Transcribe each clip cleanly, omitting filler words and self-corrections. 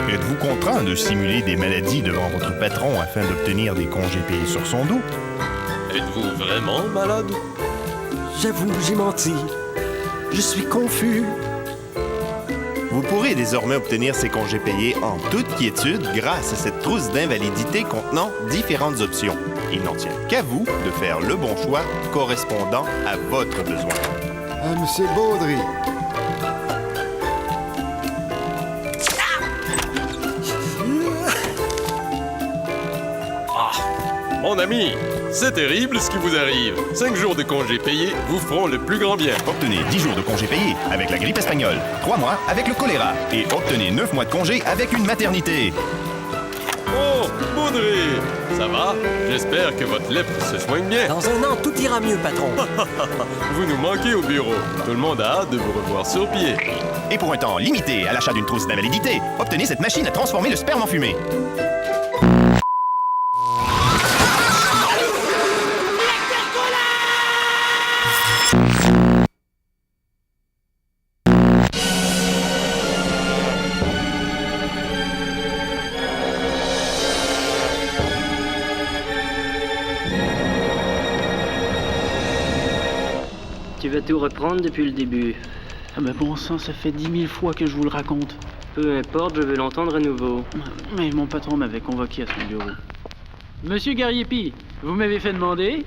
Êtes-vous contraint de simuler des maladies devant votre patron afin d'obtenir des congés payés sur son dos? Êtes-vous vraiment malade? J'avoue, j'ai menti. Je suis confus. Vous pourrez désormais obtenir ces congés payés en toute quiétude grâce à cette trousse d'invalidité contenant différentes options. Il n'en tient qu'à vous de faire le bon choix correspondant à votre besoin. Monsieur Baudry. Mon ami, c'est terrible ce qui vous arrive. 5 jours de congés payés vous feront le plus grand bien. Obtenez 10 jours de congés payés avec la grippe espagnole, 3 mois avec le choléra et obtenez 9 mois de congés avec une maternité. Oh, Baudry, ça va? J'espère que votre lèpre se soigne bien. Dans un an, tout ira mieux, patron. Vous nous manquez au bureau. Tout le monde a hâte de vous revoir sur pied. Et pour un temps limité à l'achat d'une trousse d'invalidité, obtenez cette machine à transformer le sperme en fumée. Tu vas tout reprendre depuis le début. Ah ben bon sang, ça fait 10 000 fois que je vous le raconte. Peu importe, je veux l'entendre à nouveau. Mais mon patron m'avait convoqué à son bureau. Monsieur Gariepi, vous m'avez fait demander?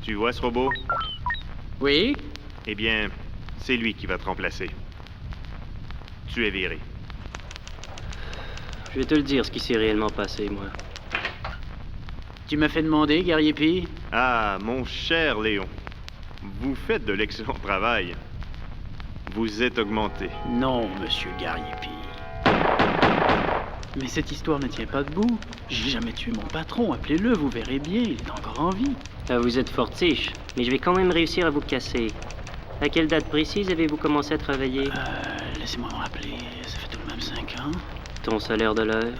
Tu vois ce robot? Oui? Eh bien, c'est lui qui va te remplacer. Tu es viré. Je vais te le dire ce qui s'est réellement passé, moi. Tu m'as fait demander, Gariepi? Ah, mon cher Léon. Vous faites de l'excellent travail. Vous êtes augmenté. Non, monsieur Gariepi. Mais cette histoire ne tient pas debout. J'ai jamais tué mon patron, appelez-le, vous verrez bien, il est encore en vie. Ah, vous êtes fortiche, mais je vais quand même réussir à vous casser. À quelle date précise avez-vous commencé à travailler? Laissez-moi me rappeler, ça fait tout de même 5 ans. Ton salaire de l'heure?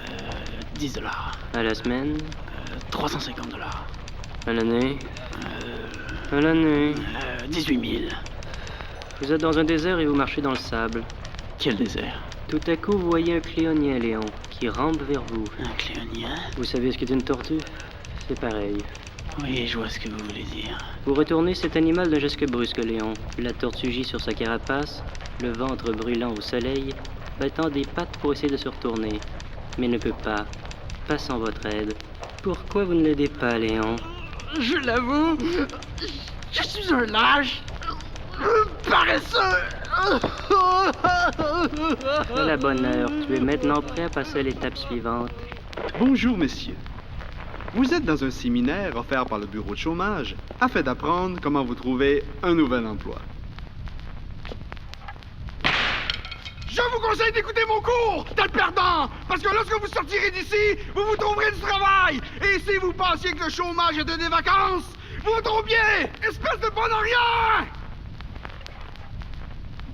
10 dollars. À la semaine? 350 dollars. À l'année? À l'année? 18 000. Vous êtes dans un désert et vous marchez dans le sable. Quel désert? Tout à coup, vous voyez un cléonien, Léon, qui rampe vers vous. Un cléonien? Vous savez ce qu'est une tortue? C'est pareil. Oui, je vois ce que vous voulez dire. Vous retournez cet animal d'un geste brusque, Léon. La tortue gît sur sa carapace, le ventre brûlant au soleil, battant des pattes pour essayer de se retourner. Mais ne peut pas. Pas sans votre aide. Pourquoi vous ne l'aidez pas, Léon? Je l'avoue, je suis un lâche, paresseux. À la bonne heure, tu es maintenant prêt à passer à l'étape suivante. Bonjour, messieurs. Vous êtes dans un séminaire offert par le bureau de chômage afin d'apprendre comment vous trouver un nouvel emploi. Je vous conseille d'écouter mon cours, tas de perdants, parce que lorsque vous sortirez d'ici, vous vous trouverez du travail. Et si vous pensiez que le chômage était des vacances, vous vous trompiez, espèce de bon en rien!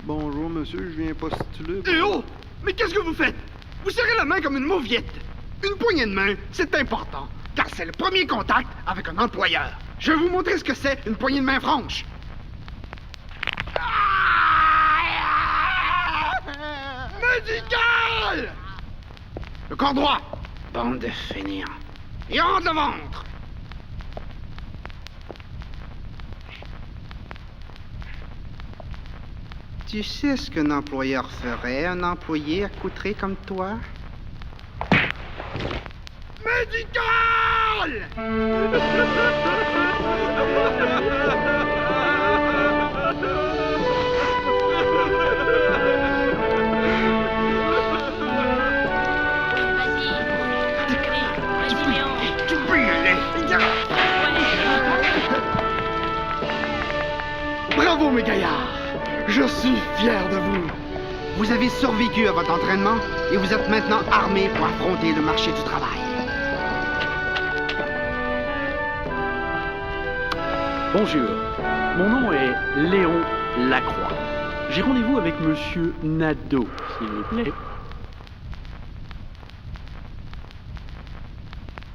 Bonjour, monsieur, je viens postuler. Eh oh! Mais qu'est-ce que vous faites? Vous serrez la main comme une mauviette. Une poignée de main, c'est important, car c'est le premier contact avec un employeur. Je vais vous montrer ce que c'est une poignée de main franche. Médical! Le corps droit. Bande de fainéants. Et rentre le ventre. Tu sais ce qu'un employeur ferait, un employé accoutré comme toi? Médical! Tu peux y aller. Bravo, mes gaillards. Je suis fier de vous. Vous avez survécu à votre entraînement et vous êtes maintenant armés pour affronter le marché du travail. Bonjour, mon nom est Léon Lacroix. J'ai rendez-vous avec monsieur Nadeau, s'il vous plaît.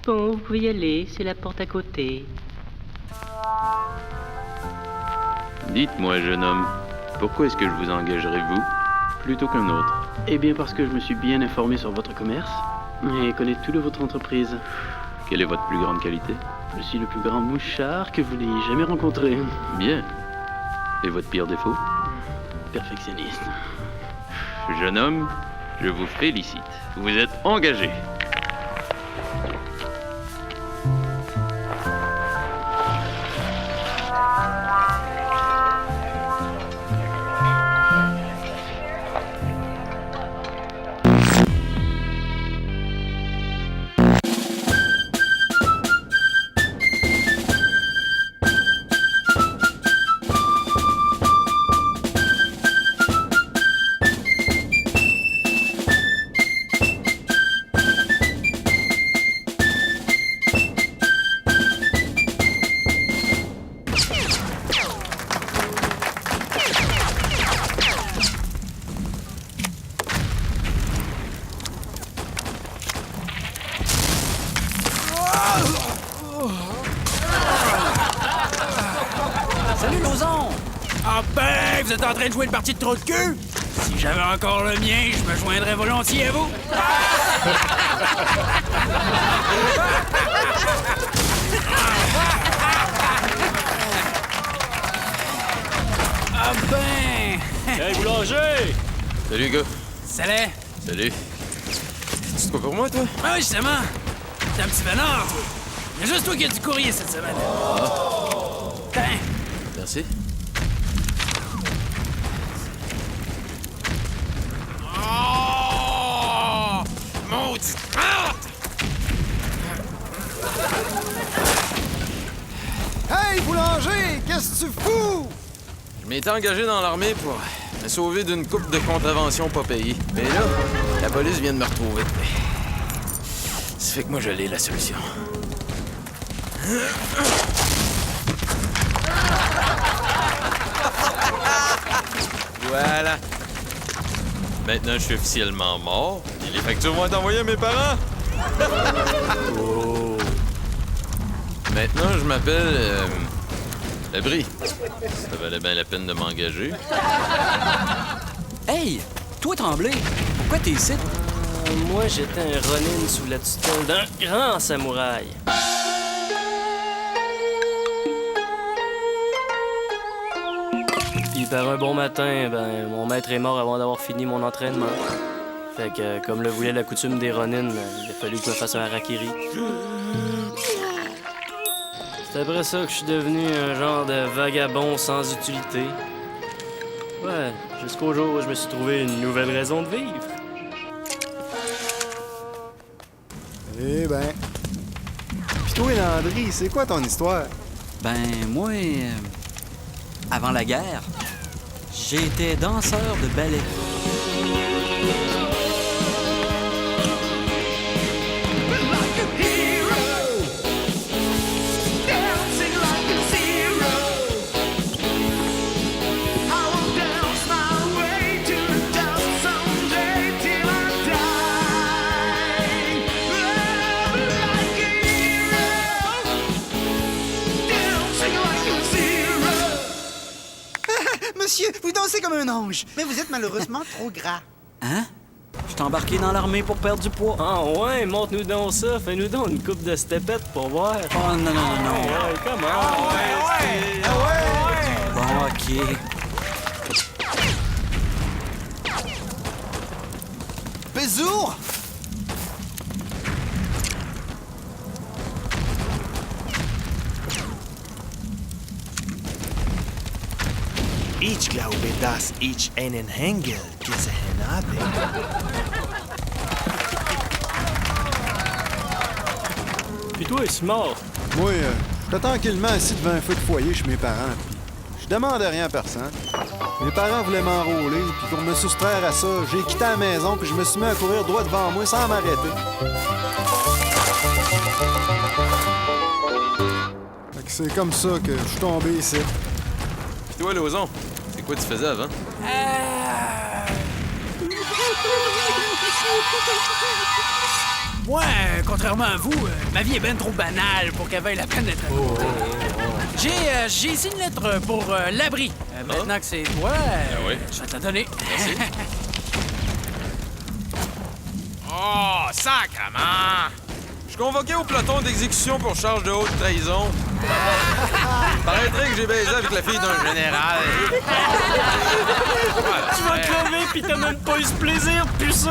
Bon, vous pouvez y aller, c'est la porte à côté. Dites-moi, jeune homme, pourquoi est-ce que je vous engagerais, vous? plutôt qu'un autre? Eh bien, parce que je me suis bien informé sur votre commerce et connais tout de votre entreprise. Quelle est votre plus grande qualité? Je suis le plus grand mouchard que vous n'ayez jamais rencontré. Bien. Et votre pire défaut? Perfectionniste. Jeune homme, je vous félicite. Vous êtes engagé. Salut, Lozon! Ah ben, vous êtes en train de jouer une partie de trou de cul? Si j'avais encore le mien, je me joindrais volontiers à vous. Ah ben! Hey, boulanger! Salut, gars. Salut! Salut. C'est quoi pour moi, toi? Ah oui, justement! T'es un petit vénard, toi! Il y a juste toi qui as du courrier cette semaine. Tiens! Merci. Oh! Maudite merde! Hey, boulanger! Qu'est-ce que tu fous? Je m'étais engagé dans l'armée pour me sauver d'une coupe de contraventions pas payées. Mais là, la police vient de me retrouver. Ça fait que moi, je l'ai, la solution. Voilà. Maintenant, je suis officiellement mort. Et les factures vont être envoyées à mes parents. Oh. Maintenant, je m'appelle... Labri. Ça valait bien la peine de m'engager. Hey! Toi, Tremblay, pourquoi t'es ici? Moi, j'étais un Ronin sous la tutelle d'un grand samouraï. Puis par un bon matin, ben, mon maître est mort avant d'avoir fini mon entraînement. Fait que, comme le voulait la coutume des Ronin, il a fallu que je me fasse un harakiri. C'est après ça que je suis devenu un genre de vagabond sans utilité. Ouais, jusqu'au jour où je me suis trouvé une nouvelle raison de vivre. Eh ben. Pis toi, Landry, c'est quoi ton histoire? Ben, moi, avant la guerre, j'étais danseur de ballet. Monsieur, vous dansez comme un ange, mais vous êtes malheureusement trop gras. Hein? Je t'ai embarqué dans l'armée pour perdre du poids. Ah ouais, montre-nous donc ça. Fais-nous donc une coupe de stepettes pour voir. Oh non, non, non, non. Ouais, comment? Bon, OK. Besour! Ich glaube, dass ich einen Engel gesehen habe. Puis toi, c'est mort. Moi, j'étais tranquillement assis devant un feu de foyer chez mes parents, puis je demandais rien à personne. Mes parents voulaient m'enrôler, puis pour me soustraire à ça, j'ai quitté la maison, puis je me suis mis à courir droit devant moi sans m'arrêter. Fait que c'est comme ça que je suis tombé ici. Puis toi, Lozon, c'est quoi tu faisais avant? Moi, contrairement à vous, ma vie est bien trop banale pour qu'elle vaille la peine d'être racontée. J'ai ici une lettre pour l'abri. Maintenant que c'est toi, oui. je vais te la donner. Merci. Oh, sacrement! Je suis convoqué au peloton d'exécution pour charge de haute trahison. Paraîtrait que j'ai baisé avec la fille d'un général. Tu vas crever pis t'as même pas eu ce plaisir, puceau!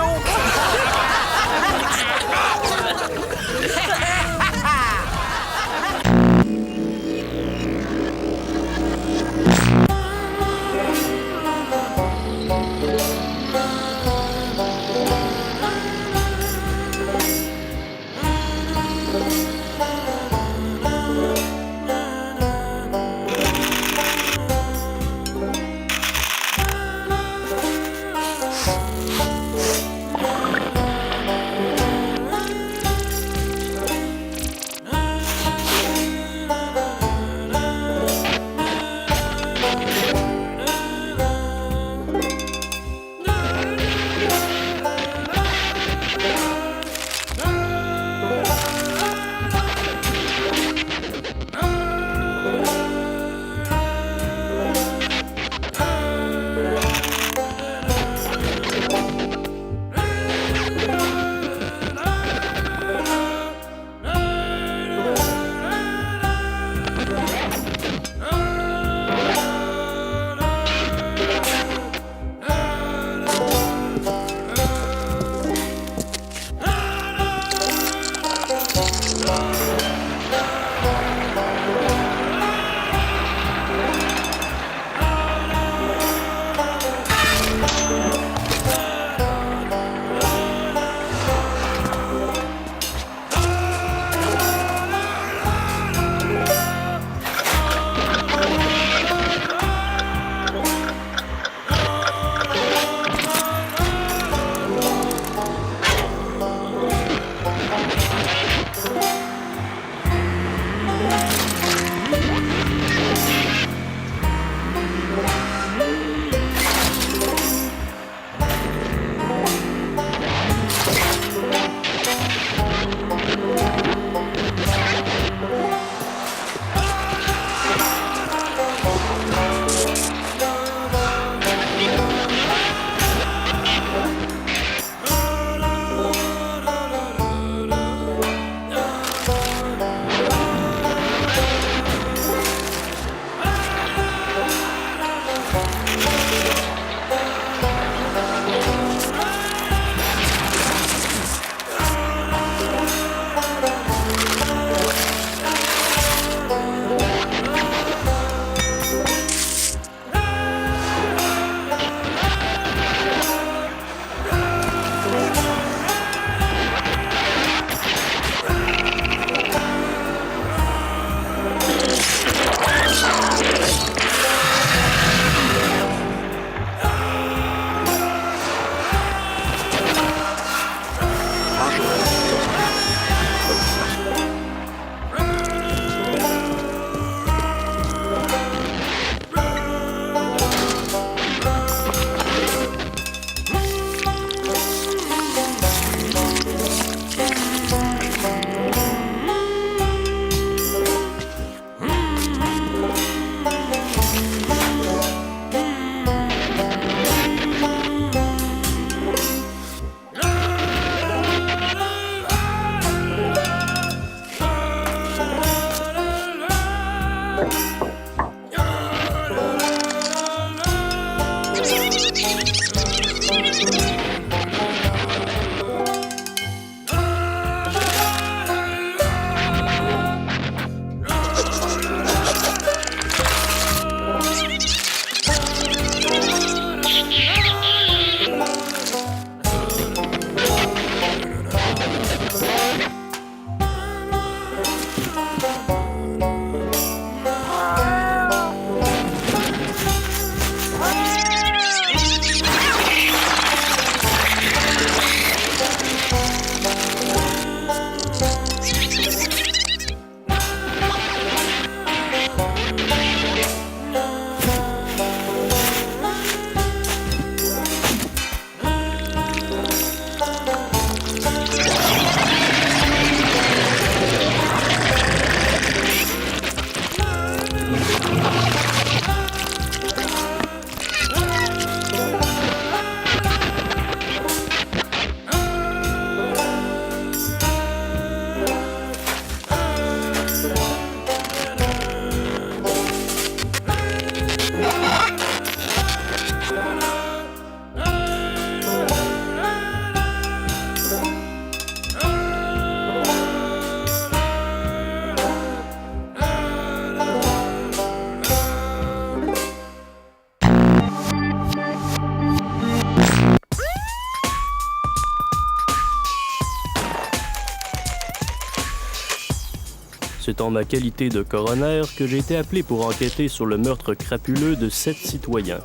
c'est en ma qualité de coroner que j'ai été appelé pour enquêter sur le meurtre crapuleux de 7 citoyens.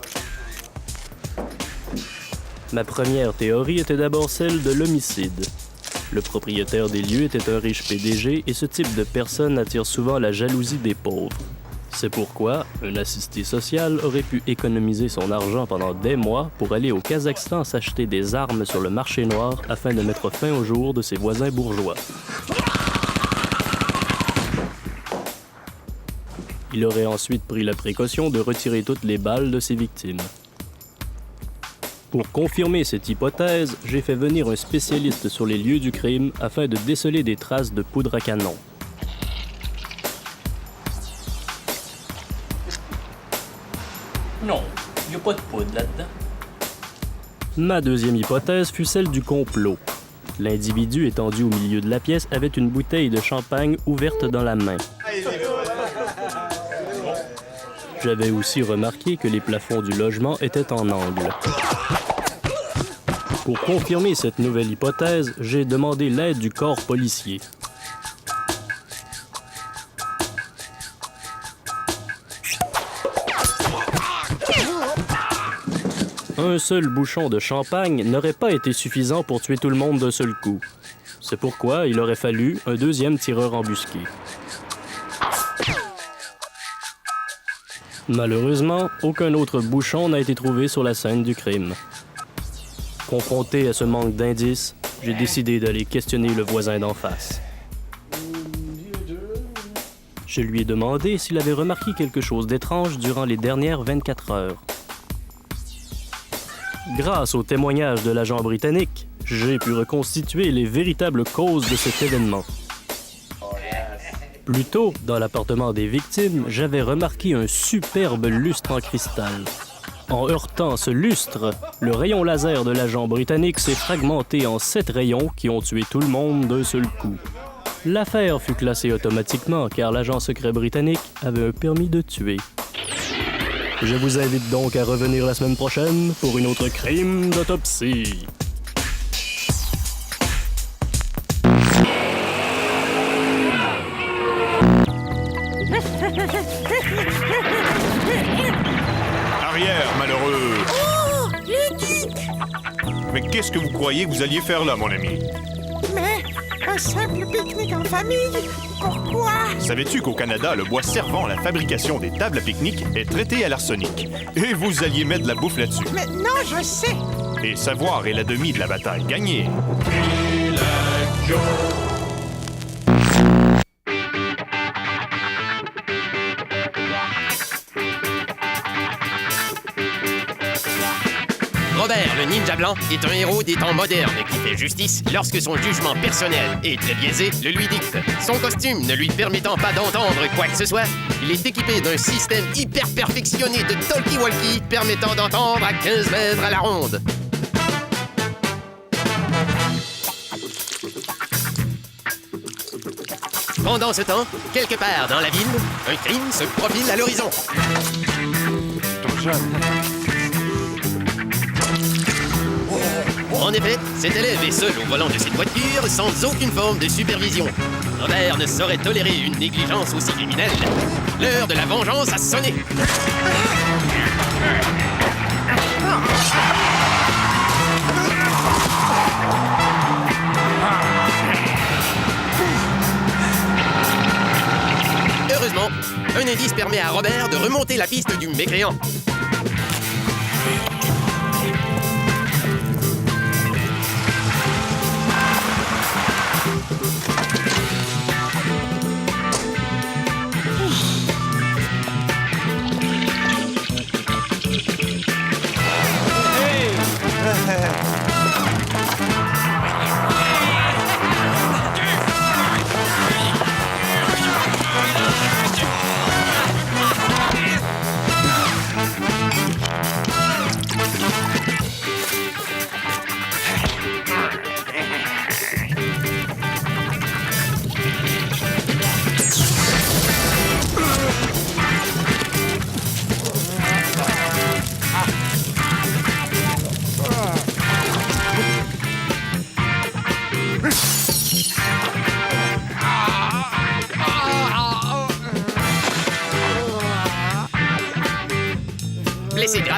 Ma première théorie était d'abord celle de l'homicide. Le propriétaire des lieux était un riche PDG et ce type de personne attire souvent la jalousie des pauvres. C'est pourquoi un assisté social aurait pu économiser son argent pendant des mois pour aller au Kazakhstan s'acheter des armes sur le marché noir afin de mettre fin au jour de ses voisins bourgeois. Il aurait ensuite pris la précaution de retirer toutes les balles de ses victimes. Pour confirmer cette hypothèse, j'ai fait venir un spécialiste sur les lieux du crime afin de déceler des traces de poudre à canon. Non, il n'y a pas de poudre là-dedans. Ma deuxième hypothèse fut celle du complot. L'individu étendu au milieu de la pièce avait une bouteille de champagne ouverte dans la main. J'avais aussi remarqué que les plafonds du logement étaient en angle. Pour confirmer cette nouvelle hypothèse, j'ai demandé l'aide du corps policier. Un seul bouchon de champagne n'aurait pas été suffisant pour tuer tout le monde d'un seul coup. C'est pourquoi il aurait fallu un deuxième tireur embusqué. Malheureusement, aucun autre bouchon n'a été trouvé sur la scène du crime. Confronté à ce manque d'indices, j'ai décidé d'aller questionner le voisin d'en face. Je lui ai demandé s'il avait remarqué quelque chose d'étrange durant les dernières 24 heures. Grâce au témoignage de l'agent britannique, j'ai pu reconstituer les véritables causes de cet événement. Plus tôt, dans l'appartement des victimes, j'avais remarqué un superbe lustre en cristal. En heurtant ce lustre, le rayon laser de l'agent britannique s'est fragmenté en 7 rayons qui ont tué tout le monde d'un seul coup. L'affaire fut classée automatiquement car l'agent secret britannique avait un permis de tuer. Je vous invite donc à revenir la semaine prochaine pour une autre crime d'autopsie. Arrière, malheureux! Oh, ludique! Mais qu'est-ce que vous croyez que vous alliez faire là, mon ami? Mais un simple pique-nique en famille? Pourquoi? Savais-tu qu'au Canada, le bois servant à la fabrication des tables à pique-nique est traité à l'arsenic? Et vous alliez mettre de la bouffe là-dessus. Mais non, je sais! Et savoir est la demie de la bataille gagnée. Robert, le ninja blanc, est un héros des temps modernes qui fait justice lorsque son jugement personnel et très biaisé le lui dicte. Son costume ne lui permettant pas d'entendre quoi que ce soit, il est équipé d'un système hyper perfectionné de talkie-walkie permettant d'entendre à 15 mètres à la ronde. Pendant ce temps, quelque part dans la ville, un crime se profile à l'horizon. En effet, cet élève est seul au volant de cette voiture sans aucune forme de supervision. Robert ne saurait tolérer une négligence aussi criminelle. L'heure de la vengeance a sonné. Heureusement, un indice permet à Robert de remonter la piste du mécréant.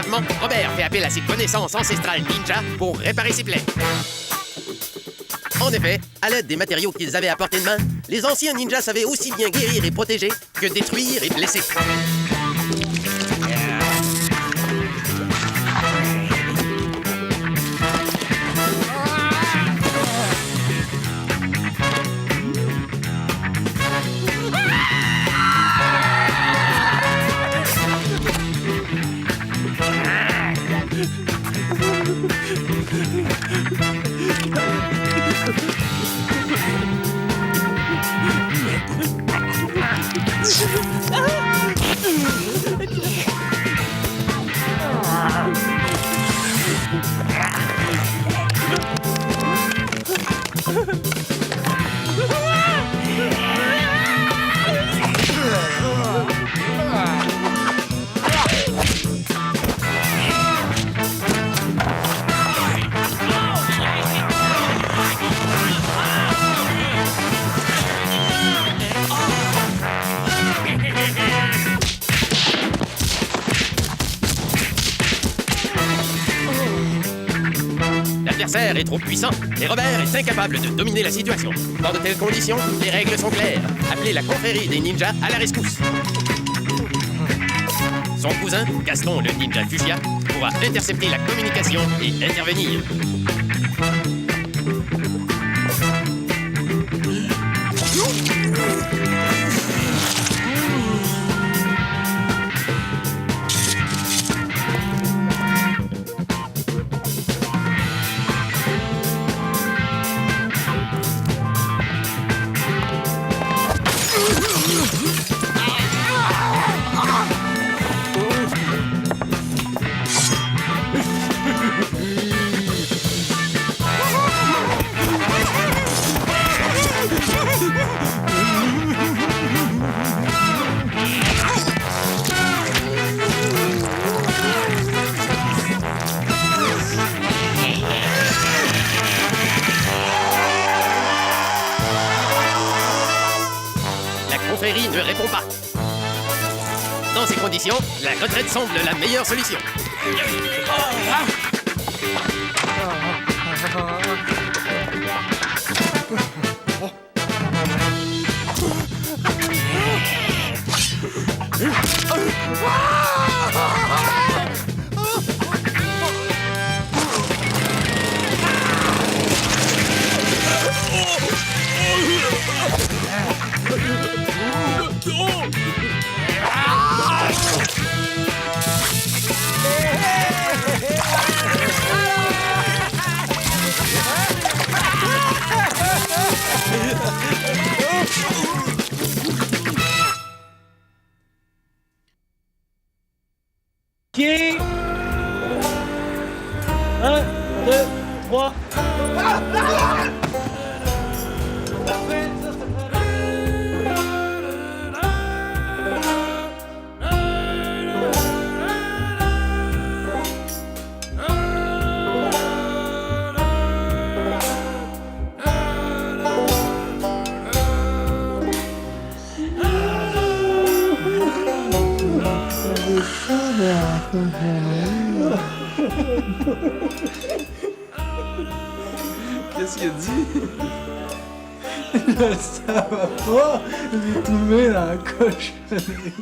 Brièvement, Robert fait appel à ses connaissances ancestrales ninja pour réparer ses plaies. En effet, à l'aide des matériaux qu'ils avaient à portée de main, les anciens ninjas savaient aussi bien guérir et protéger que détruire et blesser. L'adversaire est trop puissant et Robert est incapable de dominer la situation. Dans de telles conditions, les règles sont claires. Appelez la confrérie des ninjas à la rescousse. Son cousin, Gaston le ninja Fuchsia, pourra intercepter la communication et intervenir. Ne répond pas. Dans ces conditions, la retraite semble la meilleure solution. Qui 1, 2, 3. Qu'est-ce qu'il a dit? Ça va pas, j'ai tombé dans la cochonnerie.